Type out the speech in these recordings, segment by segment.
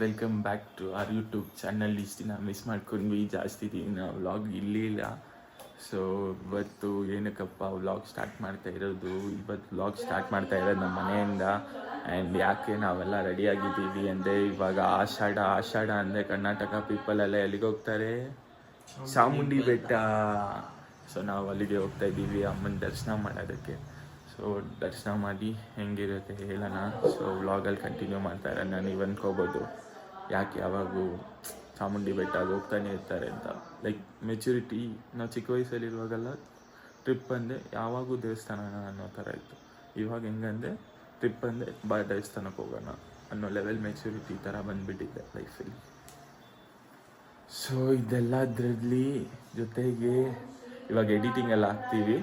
Welcome back to our YouTube channel. ಇಷ್ಟು ದಿನ miss ಮಾಡ್ಕೊಂಡ್ವಿ ಜಾಸ್ತಿ ದಿನ ವ್ಲಾಗ್ ಇರಲಿಲ್ಲ. ಸೊ ಇವತ್ತು ಏನಕ್ಕಪ್ಪ ವ್ಲಾಗ್ ಸ್ಟಾರ್ಟ್ ಮಾಡ್ತಾ ಇರೋದು, ಇವತ್ತು ವ್ಲಾಗ್ ಸ್ಟಾರ್ಟ್ ಮಾಡ್ತಾ ಇರೋದು ನಮ್ಮ ಮನೆಯಿಂದ. ಆ್ಯಂಡ್ ಯಾಕೆ ನಾವೆಲ್ಲ ರೆಡಿಯಾಗಿದ್ದೀವಿ ಅಂದರೆ, ಇವಾಗ ಆಷಾಢ ಅಂದರೆ ಕರ್ನಾಟಕ ಪೀಪಲೆಲ್ಲ ಎಲ್ಲಿಗೆ ಹೋಗ್ತಾರೆ? ಚಾಮುಂಡಿ ಬೆಟ್ಟ. ಸೊ ನಾವು ಅಲ್ಲಿಗೆ ಹೋಗ್ತಾ ಇದ್ದೀವಿ ಅಮ್ಮನ ದರ್ಶನ ಮಾಡೋದಕ್ಕೆ. ಸೊ ದರ್ಶನ ಮಾಡಿ ಹೆಂಗಿರುತ್ತೆ ಹೇಳೋಣ. ಸೊ ವ್ಲಾಗಲ್ಲಿ ಕಂಟಿನ್ಯೂ ಮಾಡ್ತಾರೆ. ನಾನು ನೀವು ಅಂದ್ಕೋಬೋದು ಯಾಕೆ ಯಾವಾಗೂ ಚಾಮುಂಡಿ ಬೆಟ್ಟಾಗಿ ಹೋಗ್ತಾನೆ ಇರ್ತಾರೆ ಅಂತ. ಲೈಕ್ ಮೆಚುರಿಟಿ, ನಾವು ಚಿಕ್ಕ ವಯಸ್ಸಲ್ಲಿರುವಾಗೆಲ್ಲ ಟ್ರಿಪ್ ಅಂದೆ ಯಾವಾಗೂ ದೇವಸ್ಥಾನ ಅನ್ನೋ ಥರ ಇತ್ತು. ಇವಾಗ ಹೆಂಗಂದರೆ ಟ್ರಿಪ್ ಅಂದೆ ದೇವಸ್ಥಾನಕ್ಕೆ ಹೋಗೋಣ ಅನ್ನೋ ಲೆವೆಲ್ ಮೆಚುರಿಟಿ ಥರ ಬಂದುಬಿಟ್ಟಿದೆ ಲೈಫಲ್ಲಿ. ಸೊ ಇದೆಲ್ಲದರಲ್ಲಿ ಜೊತೆಗೆ ಇವಾಗ ಎಡಿಟಿಂಗ್ ಎಲ್ಲ ಹಾಕ್ತೀವಿ.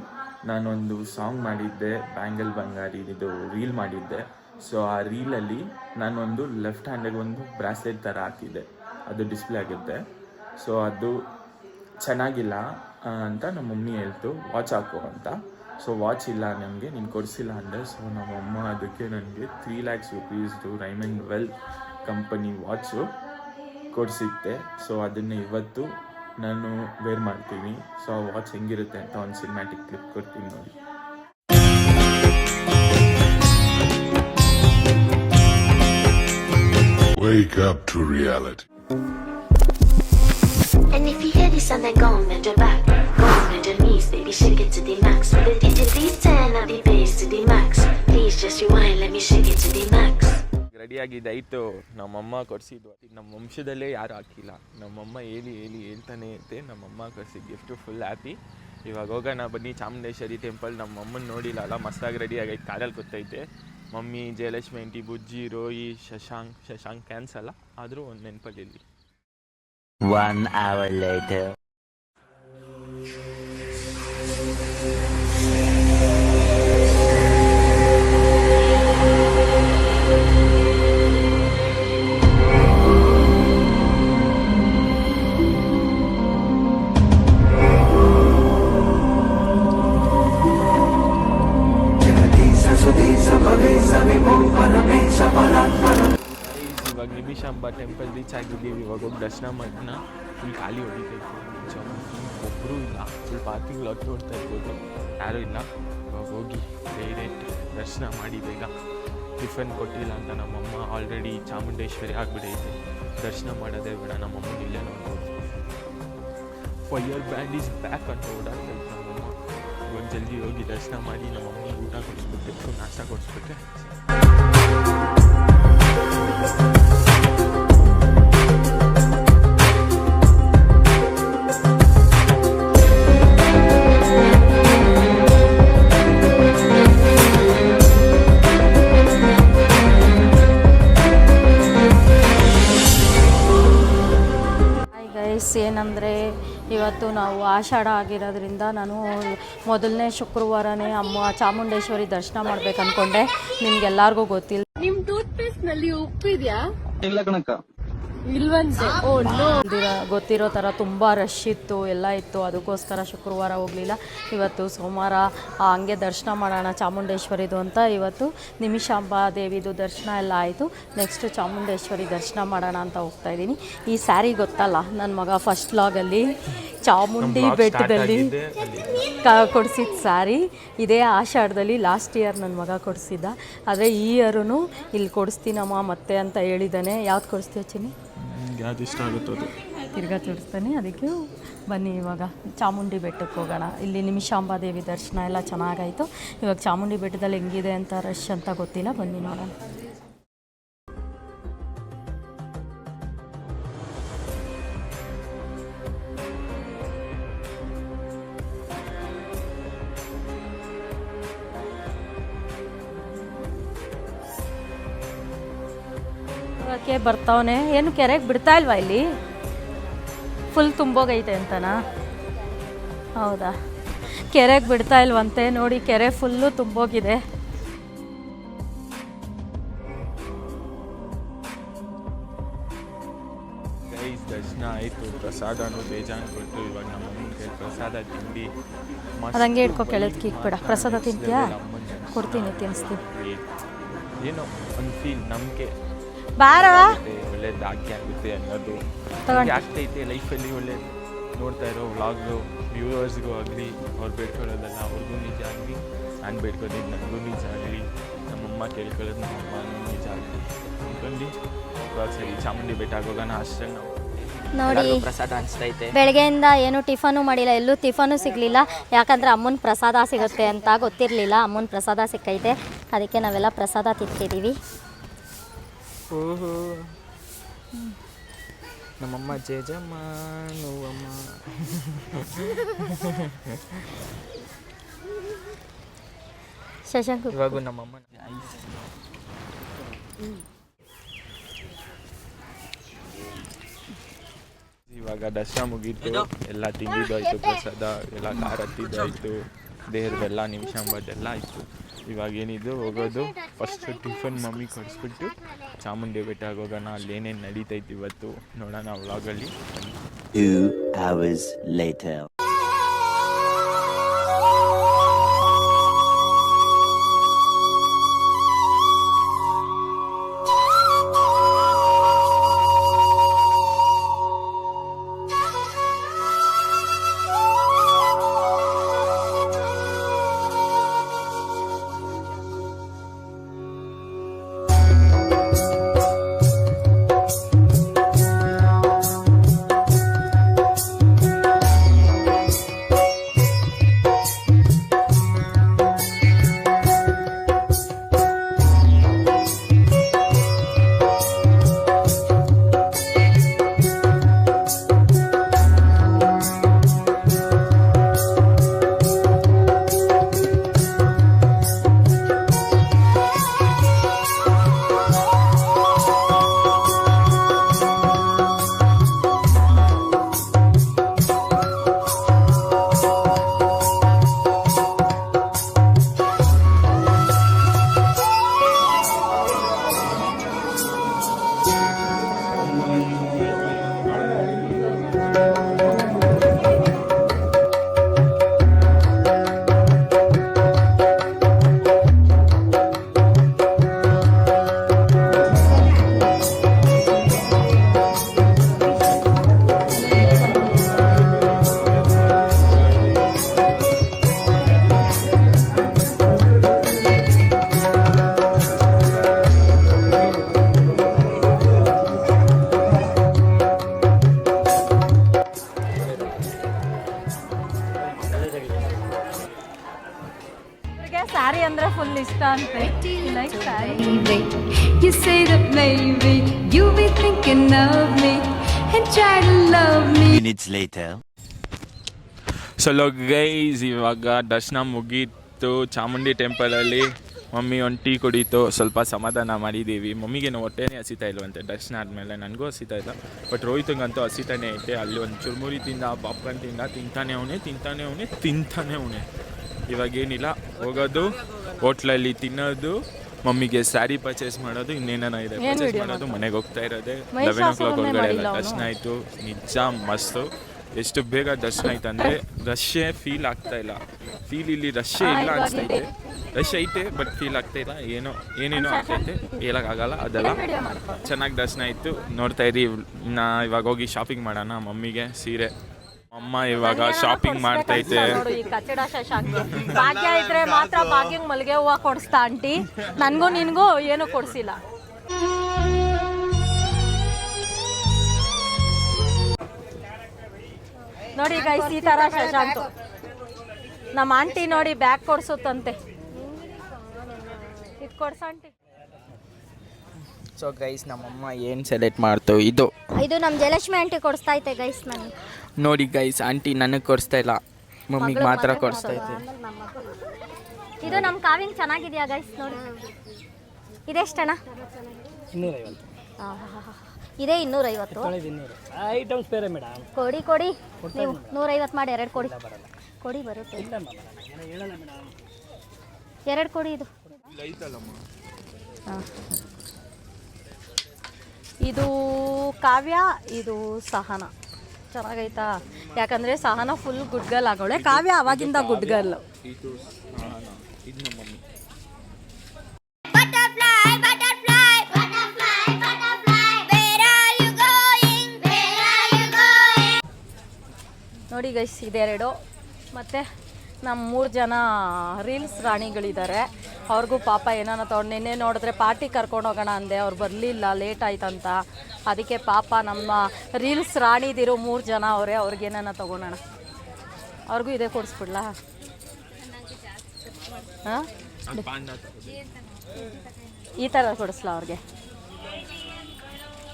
ನಾನೊಂದು ಸಾಂಗ್ ಮಾಡಿದ್ದೆ, ಬ್ಯಾಂಗಲ್ ಬಂಗಾರಿ, ಇದು ರೀಲ್ ಮಾಡಿದ್ದೆ. ಸೊ ಆ ರೀಲಲ್ಲಿ ನಾನೊಂದು ಲೆಫ್ಟ್ ಹ್ಯಾಂಡಿಗೆ ಒಂದು ಬ್ರಾಸ್ಲೆಟ್ ಥರ ಹಾಕಿದ್ದೆ, ಅದು ಡಿಸ್ಪ್ಲೇ ಆಗುತ್ತೆ. ಸೊ ಅದು ಚೆನ್ನಾಗಿಲ್ಲ ಅಂತ ನಮ್ಮ ಮಮ್ಮಿ ಹೇಳ್ತು, ವಾಚ್ ಹಾಕು ಅಂತ. ಸೊ ವಾಚ್ ಇಲ್ಲ ನನಗೆ, ನೀನು ಕೊಡಿಸಿಲ್ಲ ಅಂದೆ. ಸೊ ನಮ್ಮಮ್ಮ ಅದಕ್ಕೆ ನನಗೆ 3 lakhs rupeesದು ರೈಮಂಡ್ ವೆಲ್ ಕಂಪನಿ ವಾಚು ಕೊಡಿಸಿದ್ದೆ. ಸೊ ಅದನ್ನು ಇವತ್ತು ನಾನು ವೇರ್ ಮಾಡ್ತೀನಿ. ಸೊ ಆ ವಾಚ್ ಹೆಂಗಿರುತ್ತೆ ಅಂತ ಒಂದು ಸಿನಿಮ್ಯಾಟಿಕ್ ಕ್ಲಿಪ್ ಕೊಡ್ತೀನಿ ನೋಡಿ. Wake up to reality. And if you hear this and then go on your back, go on your knees, baby, shake it to the max. With the DJ please turn up the bass to the max. Please just rewind, let me shake it to the max. ರೆಡಿಯಾಗಿದ್ದಾಯಿತು. ನಮ್ಮಮ್ಮ ಕೊಡಿಸಿದ್ದು ನಮ್ಮ ವಂಶದಲ್ಲೇ ಯಾರು ಹಾಕಿಲ್ಲ. ನಮ್ಮಮ್ಮ ಹೇಳ್ತಾನೆ ಇರುತ್ತೆ. ನಮ್ಮಮ್ಮ ಕೊಡಿಸಿದ gift full happy. ಇವಾಗ ಹೋಗೋಣ ಬನ್ನಿ ಚಾಮುಂಡೇಶ್ವರಿ ಟೆಂಪಲ್. ನಮ್ಮಮ್ಮನ ನೋಡಿಲ್ಲ ಅಲ್ಲ, ಮಸ್ತಾಗಿ ರೆಡಿಯಾಗೈತೆ, ಕಾರಲ್ಲಿ ಕೂತೈತೆ. ಮಮ್ಮಿ, ಜಯಲಕ್ಷ್ಮಿ ಆಂಟಿ, ಬುಜ್ಜಿ, ರೋಯಿ, ಶಶಾಂಕ್ ಕ್ಯಾನ್ಸಲ್ಲ ಆದರೂ ಒಂದು ನೆನಪಲ್ಲಿರಲಿ. 1 hour later. ಇವಾಗ ನಿಮಿಷಾಂಬ ಟೆಂಪಲ್ ರೀಚ್ ಆಗಿದ್ದೀವಿ. ಇವಾಗ ಹೋಗಿ ದರ್ಶನ ಮಾಡೋಣ. ಫುಲ್ ಖಾಲಿ ಹೊಡಿತೈತೆ, ಒಬ್ಬರೂ ಇಲ್ಲ. ಫುಲ್ ಪಾರ್ಕಿಂಗ್ ಲಾಟ್ ನೋಡ್ತಾ ಇರ್ಬೋದು, ಯಾರೂ ಇಲ್ಲ. ಇವಾಗ ಹೋಗಿ ಡೈರೆಕ್ಟ್ ದರ್ಶನ ಮಾಡಿ ಬೇಗ. ಟಿಫನ್ ಕೊಟ್ಟಿಲ್ಲ ಅಂತ ನಮ್ಮಮ್ಮ ಆಲ್ರೆಡಿ ಚಾಮುಂಡೇಶ್ವರಿ ಆಗಿಬಿಡೈತೆ. ದರ್ಶನ ಮಾಡೋದೇ ಬೇಡ, ನಮ್ಮಮ್ಮ ಇಲ್ಲೇ ನೋಡ್ಬೋದು. ಫೈರ್ ಬ್ಯಾಂಡ್ ಈಸ್ ಬ್ಯಾಕ್ ಅಂತ ಓಡಾಡ್ತೈತೆ ನಮ್ಮಮ್ಮ. ಇವಾಗ ಜಲ್ದಿ ಹೋಗಿ ದರ್ಶನ ಮಾಡಿ ನಮ್ಮಮ್ಮ ಊಟ ಕೊಡಿಸ್ಬಿಟ್ಟು ನಾಷ್ಟ ಕೊಡಿಸ್ಬಿಟ್ರೆ. ಏನಂದರೆ ಇವತ್ತು ನಾವು ಆಷಾಢ ಆಗಿರೋದ್ರಿಂದ ನಾನು ಮೊದಲನೇ ಶುಕ್ರವಾರನೇ ಚಾಮುಂಡೇಶ್ವರಿ ದರ್ಶನ ಮಾಡ್ಬೇಕು ಅಂದ್ಕೊಂಡೆ. ನಿಮ್ಗೆಲ್ಲರಿಗೂ ಗೊತ್ತಿಲ್ಲ, ನಿಮ್ ಟೂತ್ ಪೇಸ್ಟ್ ನಲ್ಲಿ ಉಪ್ಪಿದ್ಯಾ? ಇಲ್ಲ ಕಣಕ್ಕ, ಇಲ್ವಂತೆ. ಗೊತ್ತಿರೋ ಥರ ತುಂಬ ರಶ್ ಇತ್ತು, ಎಲ್ಲ ಇತ್ತು. ಅದಕ್ಕೋಸ್ಕರ ಶುಕ್ರವಾರ ಹೋಗಲಿಲ್ಲ. ಇವತ್ತು ಸೋಮವಾರ ಹಂಗೆ ದರ್ಶನ ಮಾಡೋಣ ಚಾಮುಂಡೇಶ್ವರಿದು ಅಂತ ಇವತ್ತು ನಿಮಿಷಾಂಬಾ ದೇವಿದು ದರ್ಶನ ಎಲ್ಲ ಆಯಿತು. ನೆಕ್ಸ್ಟ್ ಚಾಮುಂಡೇಶ್ವರಿ ದರ್ಶನ ಮಾಡೋಣ ಅಂತ ಹೋಗ್ತಾಯಿದ್ದೀನಿ. ಈ ಸ್ಯಾರಿ ಗೊತ್ತಲ್ಲ, ನನ್ನ ಮಗ ಫಸ್ಟ್ ವ್ಲಾಗಲ್ಲಿ ಚಾಮುಂಡಿ ಬೆಟ್ಟದಲ್ಲಿ ಕೊಡಿಸಿದ ಸ್ಯಾರಿ. ಇದೇ ಆಷಾಢದಲ್ಲಿ ಲಾಸ್ಟ್ ಇಯರ್ ನನ್ನ ಮಗ ಕೊಡಿಸಿದ್ದ. ಆದರೆ ಈ ಇಯರೂ ಇಲ್ಲಿ ಕೊಡಿಸ್ತೀನಮ್ಮ ಮತ್ತೆ ಅಂತ ಹೇಳಿದ್ದಾನೆ. ಯಾವ್ದು ಕೊಡಿಸ್ತೀಯ ಚಿನ್ನಿ? ಯಾವ್ದು ಇಷ್ಟ ಆಗುತ್ತೋ ಅದು ತಿರ್ಗಾ ತೋರಿಸ್ತಾನೆ. ಅದಕ್ಕೆ ಬನ್ನಿ ಇವಾಗ ಚಾಮುಂಡಿ ಬೆಟ್ಟಕ್ಕೆ ಹೋಗೋಣ. ಇಲ್ಲಿ ನಿಮಿಷಾಂಬಾ ದೇವಿ ದರ್ಶನ ಎಲ್ಲ ಚೆನ್ನಾಗಾಯಿತು. ಇವಾಗ ಚಾಮುಂಡಿ ಬೆಟ್ಟದಲ್ಲಿ ಹೆಂಗಿದೆ ಅಂತ ರಶ್ ಅಂತ ಗೊತ್ತಿಲ್ಲ, ಬನ್ನಿ ನೋಡೋಣ. ಬರ್ತಾವನೆ, ಏನು ಕೆರೆಗೆ ಬಿಡ್ತಾ ಇಲ್ವಾ? ಇಲ್ಲಿ ಫುಲ್ ತುಂಬೋಗೈತೆ ಅಂತನಾ? ಹೌದಾ, ಕೆರೆಗೆ ಬಿಡ್ತಾ ಇಲ್ವಂತೆ ನೋಡಿ. ಕೆರೆ ಫುಲ್ಲು ತುಂಬೋಗಿದೆ. ದರ್ಶನ ಆಯಿತು. ಪ್ರಸಾದನೂ ಬೇಜಾನ್ ಕೊಟ್ಟು ಇವಾಗ ನಮ್ಮ ಅಮ್ಮನ ಪ್ರಸಾದ ತಿಂಡಿ ಅದಂಗೆ ಇಟ್ಕೊ, ಕೆಳಗೆ ಇಕ್ಬೇಡ. ಪ್ರಸಾದ ತಿಂತೀಯಾ? ಕೊಡ್ತೀನಿ, ತಿನ್ನಿಸ್ತೀನಿ. ಏನೋ ಒಂದು ಫೀಲ್, ನಂಬಿಕೆ ಬಾರ ಒಳ್ಳೆ ಒಳ್ಳೆ ಭಾಗ್ಯ ಆಗುತ್ತೆ ಅನ್ನೋದು ತಗೊಂಡು ಆಗ್ತೈತೆ ಲೈಫಲ್ಲಿ. ಒಳ್ಳೆ ನೋಡ್ತಾ ಇರೋ ವ್ಲಾಗು ವ್ಯೂವರ್ಸ್ಗೂ ಆಗಲಿ ಅವ್ರು ಬೇಡ್ಕೊಳ್ಳೋದಲ್ಲ ಅವ್ರಿಗೂ ನಿಜ ಆಗಲಿ, ನಾನು ಬೇಡ್ಕೊಳ್ಳೋದು ನನಗೂ ನಿಜ ಆಗಲಿ, ನಮ್ಮಮ್ಮ ಕೇಳ್ಕೊಳ್ಳೋದು ನಮ್ಮಮ್ಮನೂ ನಿಜ ಆಗಲಿ ಅಂದ್ಕೊಂಡು ಇವಾಗ ಸರಿ ಚಾಮುಂಡಿ ಬೆಟ್ಟ ಆಗೋಗೋಣ ಅಷ್ಟೇ. ನಾವು ನೋಡಿ ಪ್ರಸಾದ ಅನಿಸ್ತೈತೆ. ಬೆಳಗ್ಗೆಯಿಂದ ಏನು ಟಿಫನು ಮಾಡಿಲ್ಲ, ಎಲ್ಲೂ ಟಿಫನು ಸಿಗಲಿಲ್ಲ. ಯಾಕಂದರೆ ಅಮ್ಮನ ಪ್ರಸಾದ ಸಿಗುತ್ತೆ ಅಂತ ಗೊತ್ತಿರಲಿಲ್ಲ. ಅಮ್ಮನ ಪ್ರಸಾದ ಸಿಕ್ಕೈತೆ, ಅದಕ್ಕೆ ನಾವೆಲ್ಲ ಪ್ರಸಾದ ತಿಂತಿದ್ದೀವಿ. ಓಹೋ ನಮ್ಮಮ್ಮ ಜೇಜಮ್ಮ ನೋವಮ್ಮ. ಶಶಾಂಕ್ ಇವಾಗ ನಮ್ಮಮ್ಮ ಇವಾಗ ದರ್ಶನ ಮುಗೀತು, ಎಲ್ಲ ತಿಂದಿದ್ದಾಯ್ತು, ಪ್ರಸಾದ ಎಲ್ಲ ಕಾರ ಹತ್ತಿದ್ದಾಯ್ತು, ದೇಹದೆಲ್ಲ ನಿಮಿಷ ಅಂಬದೆಲ್ಲ ಆಯಿತು. ಇವಾಗ ಏನಿದು ಹೋಗೋದು ಫಸ್ಟ್ ಟಿಫನ್ ಮಮ್ಮಿ ಕೊಡಿಸ್ಬಿಟ್ಟು ಚಾಮುಂಡಿ ಬೆಟ್ಟ ಹೋಗೋಣ. ಅಲ್ಲೇನೇನು ನಡೀತೈತಿ ಇವತ್ತು ನೋಡೋಣ ವ್ಲಾಗಲ್ಲಿ. 2 hours later. ಸ್ಯಾರಿ ಅಂದರೆ ಫುಲ್ ಇಷ್ಟ ಅಂತೆ. Like sari. You say that maybe you be thinking of me and try to love me. Minutes later. So guys ಇವಾಗ ದರ್ಶನ ಮುಗೀತು ಚಾಮುಂಡಿ ಟೆಂಪಲಲ್ಲಿ. ಮಮ್ಮಿ ಒಂದು ಟೀ ಕುಡೀತು, ಸ್ವಲ್ಪ ಸಮಾಧಾನ ಮಾಡಿದ್ದೀವಿ. ಮಮ್ಮಿಗೇನು ಹೊಟ್ಟೆನೇ ಹಸಿತಾ ಇಲ್ವಂತೆ ದರ್ಶನ ಆದಮೇಲೆ, ನನಗೂ ಹಸಿತಾ ಇಲ್ಲ, ಬಟ್ ರೋಹಿತಂಗಂತೂ ಹಸಿತಾನೆ ಐತೆ. ಅಲ್ಲಿ ಒಂದು ಚುರುಮುರಿ ತಿಂದ, ಪಾಪ್ಕಾರ್ನ್ ತಿಂತಾನೆ ಅವನೇ. ಇವಾಗೇನಿಲ್ಲ, ಹೋಗೋದು ಹೋಟ್ಲಲ್ಲಿ ತಿನ್ನೋದು, ಮಮ್ಮಿಗೆ ಸ್ಯಾರಿ ಪರ್ಚೇಸ್ ಮಾಡೋದು, ಇನ್ನೇನ ಇದೆ ಪರ್ಚೇಸ್ ಮಾಡೋದು, ಮನೆಗೆ ಹೋಗ್ತಾ ಇರೋದೆ. 11 o'clock ಒಳಗಡೆ ಎಲ್ಲ ದರ್ಶನ ಆಯಿತು. ನಿಜ ಮಸ್ತು. ಎಷ್ಟು ಬೇಗ ದರ್ಶನ ಆಯ್ತು ಅಂದರೆ ರಶ್ಶೇ ಫೀಲ್ ಆಗ್ತಾ ಇಲ್ಲ. ಇಲ್ಲಿ ರಶ್ಶೇ ಇಲ್ಲ ಅನಿಸ್ತೈತೆ. ರಶ್ ಐತೆ ಬಟ್ ಫೀಲ್ ಆಗ್ತಾ ಇಲ್ಲ. ಏನೇನೋ ಆಗ್ತೈತೆ, ಹೇಳೋಕ್ಕಾಗಲ್ಲ. ಅದೆಲ್ಲ ಚೆನ್ನಾಗಿ ದರ್ಶನ ಆಯಿತು. ನೋಡ್ತಾ ಇರಿ. ಇವಾಗ ಹೋಗಿ ಶಾಪಿಂಗ್ ಮಾಡೋಣ. ಮಮ್ಮಿಗೆ ಸೀರೆ, ಅಮ್ಮ ಇವಾಗ ಶಾಪಿಂಗ್ ಮಾಡ್ತೈತೆ. ಈ ಕಚ್ಚಡ ಶಶಾಂಕ್ ಭಾಗ್ಯ ಇದ್ರೆ ಮಾತ್ರ ಭಾಗ್ಯಂಗೆ ಮಲ್ಲಿಗೆ ಹೂವು ಕೊಡಿಸ್ತಾ ಆಂಟಿ, ನನಗೂ ನಿನಗೂ ಏನೂ ಕೊಡಿಸಿಲ್ಲ. ನೋಡಿ ಗೈಸ್, ಈ ಥರ ಶಶಾಂಕ್ ನಮ್ಮ ಆಂಟಿ ನೋಡಿ ಬ್ಯಾಗ್ ಕೊಡ್ಸುತ್ತಂತೆ. ಇದು ಕೊಡ್ಸಂಟಿ. ಸೊ ಗೈಸ್, ನಮ್ಮಮ್ಮ ಏನು ಸೆಲೆಕ್ಟ್ ಮಾಡ್ತು, ಇದು ನಮ್ಮ ಜಯಲಕ್ಷ್ಮಿ ಆಂಟಿ ಕೊಡಿಸ್ತಾ ಐತೆ ಗೈಸ್. ನನಗೆ ನೋಡಿ ಗೈಸ್, ಆಂಟಿ ನನಗೆ ಕೊಡಿಸ್ತಾ ಇಲ್ಲ, ಮಮ್ಮಿಗೆ ಮಾತ್ರ ಕೊಡಿಸ್ತಾ ಐತೆ. ಇದು ನಮ್ಮ ಕಾವ್ಯಂಗೆ ಚೆನ್ನಾಗಿದೆಯಾ ಗೈಸ್? ನೋಡಿ ಇದೆಷ್ಟಣ್ಣ? 250. ಇದೇ 250. ಐಟಮ್ಸ್ ಬೇರೆ ಮೇಡಮ್. ಕೊಡಿ ನೀವು 150 ಮಾಡಿ 2 ಕೊಡಿ ಬರುತ್ತೆ. 2 ಕೊಡಿ. ಇದು ಕಾವ್ಯ, ಇದು ಸಹನ. ಚೆನ್ನಾಗೈತಾ? ಯಾಕಂದರೆ ಸಹನ ಫುಲ್ ಗುಡ್ ಗರ್ಲ್ ಆಗೋಳೆ, ಕಾವ್ಯ ಅವಾಗಿಂದ ಗುಡ್ ಗರ್ಲ್. ಇದು ನಮ್ಮ mummy. Butterfly, butterfly, butterfly, butterfly. Where ನೋಡಿ ಗೈಸ್ ಇದೆರಡು, ಮತ್ತು ನಮ್ಮ 3 ಜನ ರೀಲ್ಸ್ ರಾಣಿಗಳಿದ್ದಾರೆ. ಅವ್ರಿಗೂ ಪಾಪ ಏನಾನ ತೊಗೊಂಡು ನಿನ್ನೆ ನೋಡಿದ್ರೆ ಪಾರ್ಟಿ ಕರ್ಕೊಂಡು ಹೋಗೋಣ ಅಂದೆ, ಅವ್ರು ಬರಲಿಲ್ಲ, ಲೇಟ್ ಆಯ್ತಂತ. ಅದಕ್ಕೆ ಪಾಪ ನಮ್ಮ ರೀಲ್ಸ್ ರಾಣಿದಿರು 3 ಜನ ಅವರೇ, ಅವ್ರಿಗೇನಾನ ತೊಗೊಳೋಣ. ಅವ್ರಿಗೂ ಇದೇ ಕೊಡಿಸ್ಬಿಡ್ಲಾ? ಹಾಂ, ಈ ಥರ ಕೊಡಿಸ್ಲಾ ಅವ್ರಿಗೆ?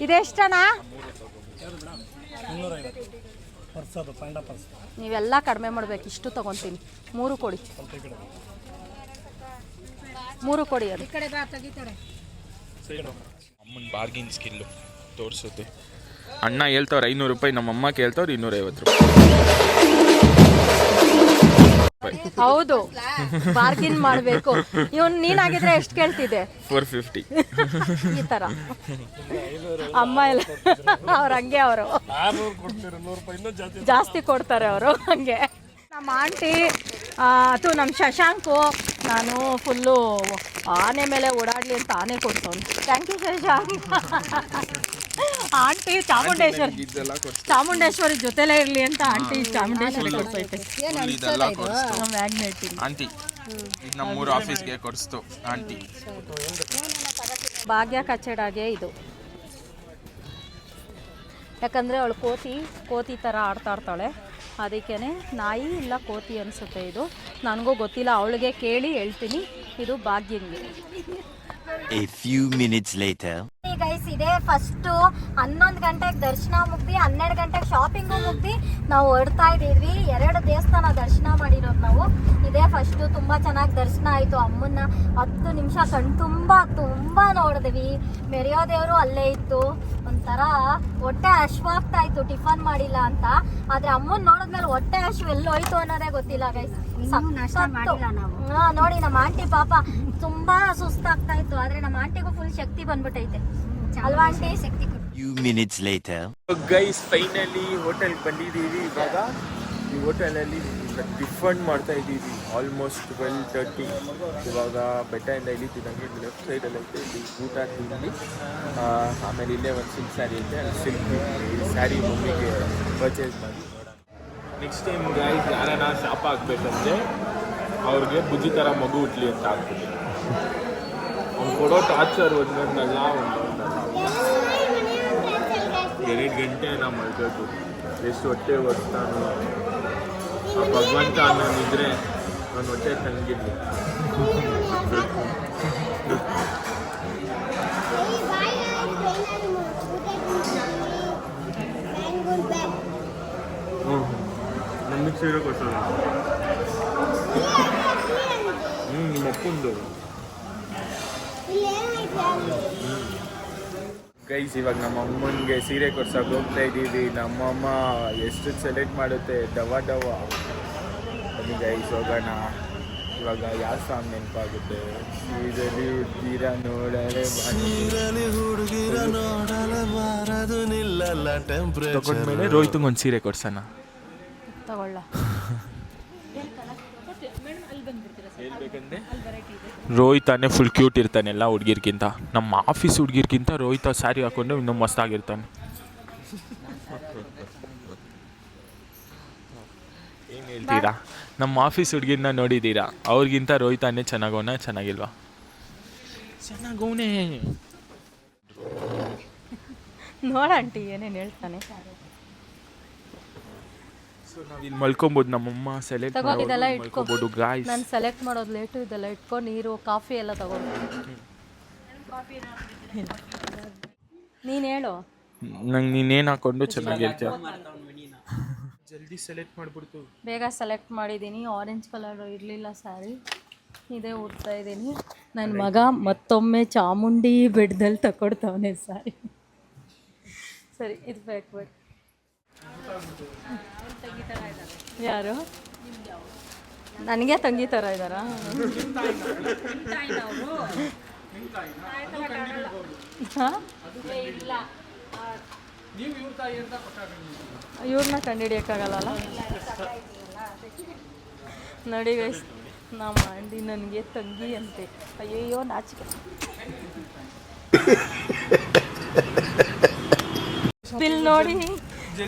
ಇದೆಷ್ಟಣ್ಣ? ನೀವೆಲ್ಲ ಕಡಿಮೆ ಮಾಡ್ಬೇಕು, ಇಷ್ಟು ತೊಗೊತೀನಿ. 3 ಕೊಡಿ, 3 ಕೊಡಿ. ಅದು ಅಮ್ಮನ ಬಾರ್ಗಿನ್ ಸ್ಕಿಲ್ಲು ತೋರಿಸುತ್ತೆ. ಅಣ್ಣ ಹೇಳ್ತವ್ರೆ 500 ರೂಪಾಯಿ, ನಮ್ಮಮ್ಮ ಕೇಳ್ತವ್ರು 250 ರೂಪಾಯಿ. ಹೌದು, ಬಾರ್ಗಿನ್ ಮಾಡಬೇಕು. ಇವನು ನೀನಾಗಿದ್ರೆ ಎಷ್ಟು ಕೇಳ್ತಿದ್ದೆ? 450. ಈ ಥರ ಅಮ್ಮ ಎಲ್ಲ ಅವ್ರು ಹಂಗೆ, ಅವರು ಜಾಸ್ತಿ ಕೊಡ್ತಾರೆ ಅವರು ಹಂಗೆ. ನಮ್ಮ ಆಂಟಿ ಅದು ನಮ್ಮ ಶಶಾಂಕು, ನಾನು ಫುಲ್ಲು ಆನೆ ಮೇಲೆ ಓಡಾಡಲಿ ಅಂತ ಆನೆ ಕೊಡ್ತವನು. Thank you Shashank. Aunty Chamundeshwari ಜೊತೆಲೇ ಇರಲಿ ಅಂತ ಆಂಟಿ ಚಾಮುಂಡೇಶ್ವರಿ ಕೊಡ್ತೈತೆ ಮ್ಯಾಗ್ನೆಟ್. ಆಂಟಿ ನಮ್ಮೂರು ಆಫೀಸ್ಗೆ ಕೊಡಿಸ್ತು ಆಂಟಿ. ಭಾಗ್ಯ ಕಚ್ಚಡಾಗೆ ಇದು, ಯಾಕಂದರೆ ಅವಳು ಕೋತಿ ಥರ ಆಡ್ತಾ ಇರ್ತಾಳೆ. ಅದಕ್ಕೇ ನಾಯಿ ಇಲ್ಲ ಕೋತಿ ಅನಿಸುತ್ತೆ ಇದು, ನನಗೂ ಗೊತ್ತಿಲ್ಲ. ಅವಳಿಗೆ ಕೇಳಿ ಹೇಳ್ತೀನಿ. ಇದು ಭಾಗ್ಯಂಗೆ. A few minutes later. Guys ಇದೇ ಫಸ್ಟು 11 ಗಂಟೆಗೆ ದರ್ಶನ ಮುಗ್ದು 12 ಗಂಟೆಗೆ ಶಾಪಿಂಗು ಮುಗ್ದು ನಾವು ಹೊರಡ್ತಾ ಇದ್ದೀವಿ. 2 ದೇವಸ್ಥಾನ ದರ್ಶನ ಮಾಡಿರೋದು ನಾವು. ಇದೇ ಫಸ್ಟು. ತುಂಬ ಚೆನ್ನಾಗಿ ದರ್ಶನ ಆಯಿತು. ಅಮ್ಮನ್ನ 10 ನಿಮಿಷ ತುಂಬ ನೋಡಿದ್ವಿ. ಮೆರೆಯೋ ದೇವರು ಅಲ್ಲೇ ಇತ್ತು. ಒಂಥರ ಹೊಟ್ಟೆ ಹಶ್ವಾಗ್ತಾ ಇತ್ತು ಟಿಫನ್ ಮಾಡಿಲ್ಲ ಅಂತ. ಆದರೆ ಅಮ್ಮನ ನೋಡಿದ್ಮೇಲೆ ಹೊಟ್ಟೆ ಹಶ್ವು ಎಲ್ಲೋಯ್ತು ಅನ್ನೋದೇ ಗೊತ್ತಿಲ್ಲ ಗೈಸ್. ನೋಡಿ ನಮ್ಮ ಆಂಟಿ ಪಾಪ ತುಂಬಾ ಸುಸ್ತಾಗ್ತಾ ಇತ್ತು, ಆದ್ರೆ ನಮ್ಮ ಆಂಟಿಗೂ ಫುಲ್ ಶಕ್ತಿ ಬಂದ್ಬಿಟ್ಟೈತೆ ಅಲ್ವಾ ಆಂಟಿ? ಶಕ್ತಿ. Few minutes later. Guys finally ಹೋಟೆಲ್ಗೆ ಬಂದಿದ್ದೀವಿ. ಇವಾಗ ಈ ಹೋಟೆಲಲ್ಲಿ ಟಿಫನ್ ಮಾಡ್ತಾ ಇದ್ದೀವಿ. ಆಲ್ಮೋಸ್ಟ್ 12:30. ಇವಾಗ ಬೆಟ್ಟದಿಂದ ಇಳಿತಿದ್ದಂಗೆ ಲೆಫ್ಟ್ ಸೈಡಲ್ಲಿ ಐತೆ ಇಲ್ಲಿ ಊಟ ತಿಂದು ಆಮೇಲೆ ಇಲ್ಲೇ ಒಂದು ಸಿಲ್ಕ್ ಸ್ಯಾರಿ ಐತೆ, ಸಿಲ್ಕ್ ಸ್ಯಾರಿ ಮಮ್ಮಿಗೆ ಪರ್ಚೇಸ್ ಮಾಡಿ. ನೆಕ್ಸ್ಟ್ ಟೈಮ್ ಗೈಸ್ ಯಾರನ್ನ ಶಾಪ್ ಆಗಬೇಕಂದ್ರೆ ಅವ್ರಿಗೆ ಬುಜ್ಜಿ ಥರ ಮಗು ಹುಟ್ಲಿ ಅಂತ ಆಗ್ತದೆ. ಅವ್ನು ಕೊಡೋ ಟಾರ್ಚರ್ ಒಂದೊಂದಲ್ಲ 2 ಗಂಟೆ ನಾವು ಮಲ್ಬೇಕು. ಎಷ್ಟು ಹೊಟ್ಟೆ ಹೊಡ್ತಾನು ಆ ಭಗವಂತ ಅನ್ನೋನಿದ್ರೆ ನಾನು ಹೊಟ್ಟೆ ತಂಗಿದ್ದೆ. ನಮಗೆ ಸೀರೆ ಕೊಡ್ಸೋಣ. ನಿಮ್ಮ ಅಪ್ಪಂದು ಗೈಸ್ ಇವಾಗ ನಮ್ಮ ಅಮ್ಮನಿಗೆ ಸೀರೆ ಕೊಡ್ಸೋಕೆ ಹೋಗ್ತಾ ಇದ್ದೀವಿ. ನಮ್ಮಮ್ಮ ಎಷ್ಟು ಸೆಲೆಕ್ಟ್ ಮಾಡುತ್ತೆ ಡವ ಬನ್ನಿ ಗೈಸ್ ಹೋಗೋಣ. ಇವಾಗ ಯಾವ ಸಾಂಗ್ ನೆನಪಾಗುತ್ತೆ? ಸೀರೆಲಿ ಹುಡುಗಿರ ನೋಡಲೆ ತಗೊಂಡ್ಮೇಲೆ ರೋಹಿತ್ಗೆ ಒಂದು ಸೀರೆ ಕೊಡ್ಸೋಣ. ತಗೊಳ್ಳ ರೋಹಿತಾನೆ ಫುಲ್ ಕ್ಯೂಟ್ ಇರ್ತಾನೆ ಎಲ್ಲ ಹುಡುಗಿರ್ಗಿಂತ. ನಮ್ಮ ಆಫೀಸ್ ಹುಡುಗಿರ್ಗಿಂತ ರೋಹಿತ ಸ್ಯಾರಿ ಹಾಕೊಂಡು ಇನ್ನೂ ಮಸ್ತಾಗಿರ್ತಾನೆ. ಏನು ಹೇಳ್ತೀರಾ? ನಮ್ಮ ಆಫೀಸ್ ಹುಡುಗಿರ್ನ ನೋಡಿದ್ದೀರಾ? ಅವ್ರಿಗಿಂತ ರೋಹಿತಾನೆ ಚೆನ್ನಾಗಿಲ್ವಾ? ಚೆನ್ನಾಗವನೇ. ನೋಡಂಟಿ ಏನೇನು ಹೇಳ್ತಾನೆ. ನಾವಿಲ್ಲಿ ಮಲ್ಕೊಬೋದು. ನಮ್ಮಮ್ಮ ಸೆಲೆಕ್ಟ್ ಮಾಡ್ಕೊಬೋದು ಗಾಯ್ಸ್. ನಾನು ಸೆಲೆಕ್ಟ್ ಮಾಡೋದು ಲೇಟು. ಇದೆಲ್ಲ ಇಟ್ಕೊಂಡು ನೀರು ಕಾಫಿ ಎಲ್ಲ ತಗೊಂಡು ನೀನು ಹೇಳು. ನಂಗೆ ನೀನೇನು ಹಾಕೊಂಡು ಚೆನ್ನಾಗಿರ್ತೀಯ. ಜಲ್ದಿ ಸೆಲೆಕ್ಟ್ ಮಾಡಿಬಿಡ್ತು. ಬೇಗ ಸೆಲೆಕ್ಟ್ ಮಾಡಿದ್ದೀನಿ. ಆರೆಂಜ್ ಕಲರ್ ಇರಲಿಲ್ಲ ಸ್ಯಾರಿ, ಇದೇ ಉಡ್ತಾ ಇದ್ದೀನಿ. ನನ್ನ ಮಗ ಮತ್ತೊಮ್ಮೆ ಚಾಮುಂಡಿ ಬೆಟ್ಟದಲ್ಲಿ ತಗೊಡ್ತಾವನೆ ಸ್ಯಾರಿ. ಸರಿ ಇದು ಬೇಕು. ಯಾರು? ನನಗೆ ತಂಗಿ ಥರ ಇದ್ದಾರಾ? ಇವ್ರನ್ನ ಕಂಡುಹಿಡಿಯೋಕ್ಕಾಗಲ್ಲ. ನೋಡಿ ಗೈಸ್, ನಮ್ಮ ಆಂಟಿ ನನಗೆ ತಂಗಿ ಅಂತೆ. ಅಯ್ಯಯ್ಯೋ ನಾಚಿಕೆ. ಬಿಲ್ ನೋಡಿ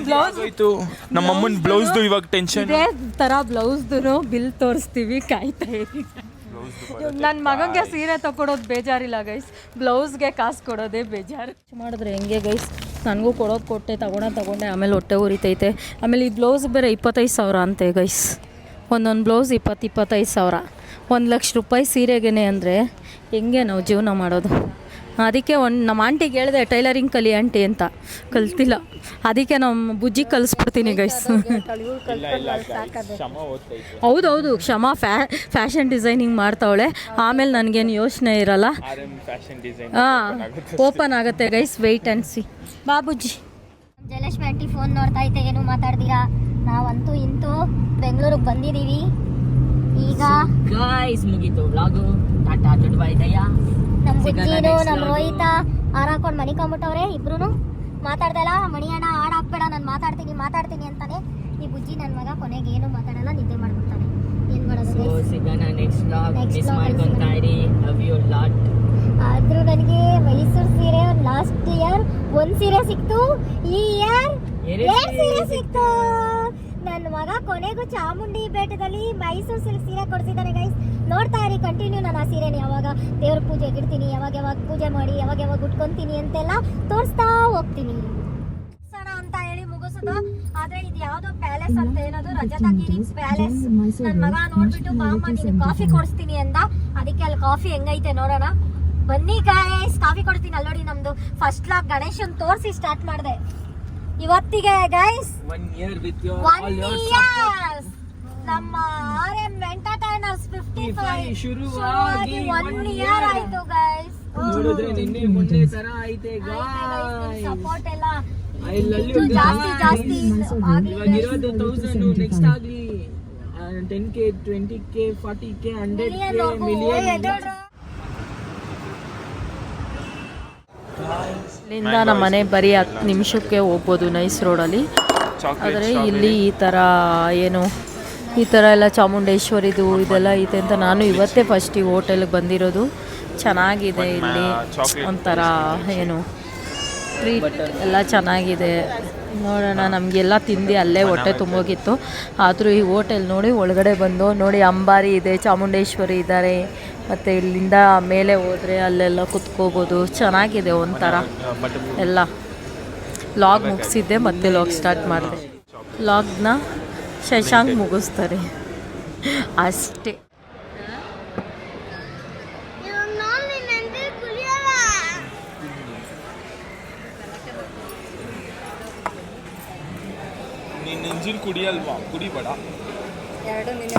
ಬ್ಲೌಸ್ ಆಯ್ತು ನಮ್ಮಮ್ಮನ ಬ್ಲೌಸ್ದು ಇವಾಗ ಟೆನ್ಷನ್. ಇದೇ ಥರ ಬ್ಲೌಸ್ದು ಬಿಲ್ ತೋರಿಸ್ತೀವಿ, ಕಾಯ್ತಾ ಇರಿ. ನನ್ನ ಮಗನಿಗೆ ಸೀರೆ ತಗೊಡೋದು ಬೇಜಾರಿಲ್ಲ ಗೈಸ್, ಬ್ಲೌಸ್ಗೆ ಕಾಸು ಕೊಡೋದೇ ಬೇಜಾರು. ಮಾಡಿದ್ರೆ ಹೆಂಗೆ ಗೈಸ್, ನನಗೂ ಕೊಡೋದು ಕೊಟ್ಟೆ, ತಗೊಂಡೆ, ಆಮೇಲೆ ಹೊಟ್ಟೆ ಉರಿತೈತೆ. ಆಮೇಲೆ ಈ ಬ್ಲೌಸ್ ಬೇರೆ 25,000 ಅಂತೆ ಗೈಸ್. ಒಂದೊಂದು ಬ್ಲೌಸ್ 25,000. 1,00,000 ರೂಪಾಯಿ ಸೀರೆಗೇನೆ ಅಂದರೆ ಹೆಂಗೆ ನಾವು ಜೀವನ ಮಾಡೋದು? ಅದಕ್ಕೆ ನಮ್ಮ ಆಂಟಿಗೆ ಹೇಳಿದೆ ಟೈಲರಿಂಗ್ ಕಲಿ ಆಂಟಿ ಅಂತ, ಕಲ್ತಿಲ್ಲ. ಅದಕ್ಕೆ ನಮ್ಮ ಬುಜ್ಜಿ ಕಲಿಸ್ಬಿಡ್ತೀನಿ ಗೈಸ್. ಹೌದೌದು, ಕ್ಷಮಾ ಫ್ಯಾಷನ್ ಡಿಸೈನಿಂಗ್ ಮಾಡ್ತಾವಳೆ. ಆಮೇಲೆ ನನಗೇನು ಯೋಚನೆ ಇರಲ್ಲ. ಹಾಂ, ಓಪನ್ ಆಗುತ್ತೆ guys, wait and see. Babuji Jayalakshmi aunty phone ನೋಡ್ತಾ ಐತೆ, ಏನು ಮಾತಾಡ್ತೀರಾ? ನಾವಂತೂ ಇಂತೂ ಬೆಂಗಳೂರಿಗೆ ಬಂದಿದ್ದೀವಿ. ಈಗ ಗಾಯ್ಸ್ ಮುಗೀತು ವ್ಲಾಗು. ಟಾಟಾ, ಗುಡ್ ಬೈ, ದಯಾ. ನಮ್ಮ ಬುಜ್ಜಿನು ನಮ್ಮ ರೋಹಿತ ಹಾರಾಕೊಂಡು ಮನಿಕೊಂಬಿಟ್ಟವ್ರೆ. ಇಬ್ರು ಮಾತಾಡ್ದಲ್ಲ. ಮಣಿಯಣ್ಣ ಹಾಡು ಹಾಕ್ಬೇಡ, ನಾನು ಮಾತಾಡ್ತೀನಿ ಅಂತಾನೆ. ಈ ಬುಜ್ಜಿ ನನ್ನ ಮಗ ಕೊನೆಗೆ ಏನು ಮಾತಾಡಲ್ಲ, ನಿದ್ದೆ ಮಾಡ್ಬಿಡ್ತಾನೆ. ಏನು ಮಾಡೋದು? ಸಿಗೋಣ ನೆಕ್ಸ್ಟ್ ವ್ಲಾಗ್. ಮಿಸ್ ಮಾಡ್ಕೊಂತಾ ಇರಿ. Love you lot. ಆದ್ರೂ ನನಗೆ ಮೈಸೂರು ಸೀರೆ ಲಾಸ್ಟ್ ಇಯರ್ ಒಂದು ಸೀರೆ ಸಿಕ್ತು, ಈ ಇಯರ್ 2 ಸೀರೆ ಸಿಕ್ತು. ನನ್ನ ಮಗ ಕೊನೆಗೂ ಚಾಮುಂಡಿ ಬೆಟ್ಟದಲ್ಲಿ ಮೈಸೂರು ಸಿಲ್ಕ್ ಸೀರೆ ಕೊಡ್ಸಿದ್ದಾನೆ ಗೈಸ್. ನೋಡ್ತಾ ಇರಿ ಕಂಟಿನ್ಯೂ. ನಾನು ಆ ಸೀರೆನ ಯಾವಾಗ ದೇವ್ರ ಪೂಜೆಗೆ ಇಡ್ತೀನಿ, ಯಾವಾಗ ಪೂಜೆ ಮಾಡಿ ಯಾವಾಗ ಉಟ್ಕೊಂತೀನಿ ಅಂತೆಲ್ಲ ತೋರಿಸ್ತಾ ಹೋಗ್ತೀನಿ ಅಂತ ಹೇಳಿ ಮುಗಿಸೋದು. ಆದ್ರೆ ಇದು ಯಾವ್ದೋ ಪ್ಯಾಲೇಸ್ ಅಂತ ಏನದು, ರಜತಗಿರಿ ಪ್ಯಾಲೇಸ್. ನನ್ನ ಮಗ ನೋಡ್ಬಿಟ್ಟು ಬಾಮ್ಮ ನೀನು ಕಾಫಿ ಕೊಡಿಸ್ತೀನಿ ಅಂದ. ಅದಕ್ಕೆ ಅಲ್ಲಿ ಕಾಫಿ ಹೆಂಗೈತೆ ನೋಡೋಣ ಬನ್ನಿ ಗೈಸ್. ಕಾಫಿ ಕೊಡ್ತೀನಿ. ಅಲ್ಲಿ ನೋಡಿ, ನಮ್ದು ಫಸ್ಟ್ ವ್ಲಾಗ್ ಗಣೇಶನ್ ತೋರಿಸಿ ಸ್ಟಾರ್ಟ್ ಮಾಡಿದೆ ಇವತ್ತಿಗೆ guys. 1 year with your 1 year ನಮ್ಮ RM ಎಂಟರ್ಟೈನರ್ಸ್ 55 ಶುರುವಾಗಿ 1 year ಆಯ್ತು ಗೈಸ್. ನೋಡಿದ್ರೆ ನಿನ್ನೆ ಮೊನ್ನೆ ತರ ಐತೆ ಗಾಯ್ಸ್. ಸಪೋರ್ಟ್ ಎಲ್ಲ ಐ ಲವ್ ಯು ಜಾಸ್ತಿ ಇವಾಗ ಇರೋದು 1000 ನೆಕ್ಸ್ಟ್ ಆಗ್ಲಿ 10K 20K 40K 100K million. ಇಲ್ಲಿಂದ ನಮ್ಮ ಮನೆ ಬರೀ 10 ನಿಮಿಷಕ್ಕೆ ಹೋಗ್ಬೋದು ನೈಸ್ ರೋಡಲ್ಲಿ. ಆದರೆ ಇಲ್ಲಿ ಈ ಥರ ಎಲ್ಲ ಚಾಮುಂಡೇಶ್ವರಿದು ಇದೆಲ್ಲ ಇದೆ ಅಂತ ನಾನು ಇವತ್ತೇ ಫಸ್ಟ್ ಈ ಹೋಟೆಲ್ಗೆ ಬಂದಿರೋದು. ಚೆನ್ನಾಗಿದೆ ಇಲ್ಲಿ, ಒಂಥರ ಟ್ರೀಟ್ ಎಲ್ಲ ಚೆನ್ನಾಗಿದೆ. ನೋಡೋಣ, ನಮಗೆಲ್ಲ ತಿಂದು ಅಲ್ಲೇ ಹೊಟ್ಟೆ ತುಂಬೋಗಿತ್ತು. ಆದರೂ ಈ ಹೋಟೆಲ್ ನೋಡಿ ಒಳಗಡೆ ಬಂದು ನೋಡಿ, ಅಂಬಾರಿ ಇದೆ, ಚಾಮುಂಡೇಶ್ವರಿ ಇದ್ದಾರೆ. ಮತ್ತು ಇಲ್ಲಿಂದ ಮೇಲೆ ಹೋದರೆ ಅಲ್ಲೆಲ್ಲ ಕುತ್ಕೋಬೋದು. ಚೆನ್ನಾಗಿದೆ ಒಂಥರ ಎಲ್ಲ. ಲಾಗ್ ಮುಗಿಸಿದ್ದೆ, ಮತ್ತೆ ಲಾಗ್ ಸ್ಟಾರ್ಟ್ ಮಾಡಿದೆ. ಲಾಗ್ನ ಶಶಾಂಕ್ ಮುಗಿಸ್ತಾರೆ ಅಷ್ಟೇ. ನೀನು ಇಂಜಿನ್ ಕುಡಿಯಲ್ವಾ? ಕುಡಿಬೇಡ. 2 ನಿಮಿಷ